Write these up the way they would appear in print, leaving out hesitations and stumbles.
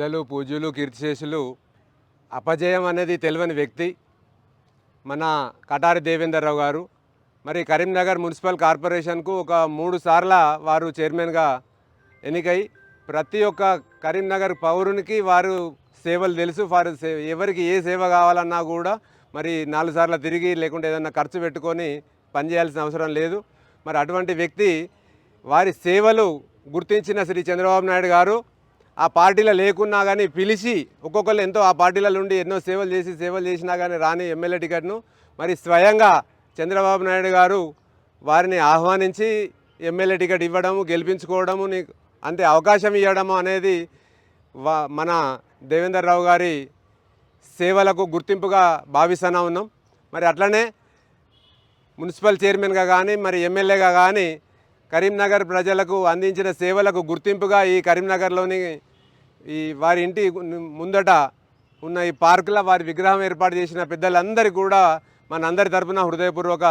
పెద్దలు పూజ్యులు కీర్తిశేషులు అపజయం అనేది తెలియని వ్యక్తి మన కటారి దేవేందర్రావు గారు. మరి కరీంనగర్ మున్సిపల్ కార్పొరేషన్కు ఒక 3 సార్ల వారు చైర్మన్గా ఎన్నికై ప్రతి ఒక్క కరీంనగర్ పౌరునికి వారు సేవలు తెలుసు. వారు ఎవరికి ఏ సేవ కావాలన్నా కూడా మరి 4 సార్లు తిరిగి లేకుంటే ఏదన్నా ఖర్చు పెట్టుకొని పనిచేయాల్సిన అవసరం లేదు. మరి అటువంటి వ్యక్తి వారి సేవలు గుర్తించిన శ్రీ చంద్రబాబు నాయుడు గారు ఆ పార్టీలో లేకున్నా కానీ పిలిచి ఒక్కొక్కరు ఎంతో ఆ పార్టీల నుండి ఎన్నో సేవలు చేసినా కానీ రాని ఎమ్మెల్యే టికెట్ను మరి స్వయంగా చంద్రబాబు నాయుడు గారు వారిని ఆహ్వానించి ఎమ్మెల్యే టికెట్ ఇవ్వడము, గెలిపించుకోవడము, అంతే అవకాశం ఇవ్వడము అనేది మన దేవేందర్రావు గారి సేవలకు గుర్తింపుగా భావిస్తూనే ఉన్నాం. మరి అట్లనే మున్సిపల్ చైర్మన్గా కానీ మరి ఎమ్మెల్యేగా కానీ కరీంనగర్ ప్రజలకు అందించిన సేవలకు గుర్తింపుగా ఈ కరీంనగర్లోని ఈ వారి ఇంటి ముందట ఉన్న ఈ పార్కులో వారి విగ్రహం ఏర్పాటు చేసిన పెద్దలందరికీ కూడా మనందరి తరపున హృదయపూర్వక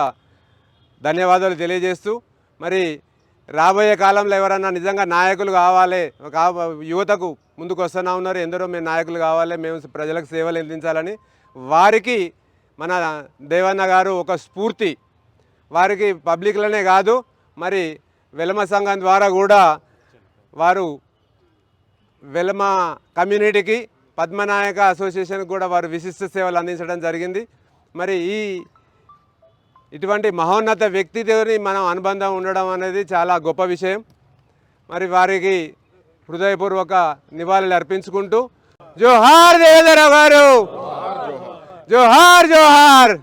ధన్యవాదాలు తెలియజేస్తూ, మరి రాబోయే కాలంలో ఎవరన్నా నిజంగా నాయకులు కావాలి, యువతకు ముందుకు వస్తూనే ఉన్నారు, ఎందరో మేము నాయకులు కావాలి, మేము ప్రజలకు సేవలు అందించాలని వారికి మన దేవన్న గారు ఒక స్ఫూర్తి. వారికి పబ్లిక్లోనే కాదు మరి వెలమ సంఘం ద్వారా కూడా వారు వెలమ కమ్యూనిటీకి పద్మనాయక అసోసియేషన్కి కూడా వారు విశిష్ట సేవలు అందించడం జరిగింది. మరి ఇటువంటి మహోన్నత వ్యక్తితోని మనం అనుబంధం ఉండడం అనేది చాలా గొప్ప విషయం. మరి వారికి హృదయపూర్వక నివాళులు అర్పించుకుంటూ జోహార్ దేవేంద్రరావు గారు, జోహార్ జోహార్,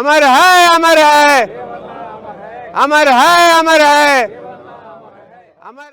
అమర్ హై అమర్ హై, अमर है अमर है अमर।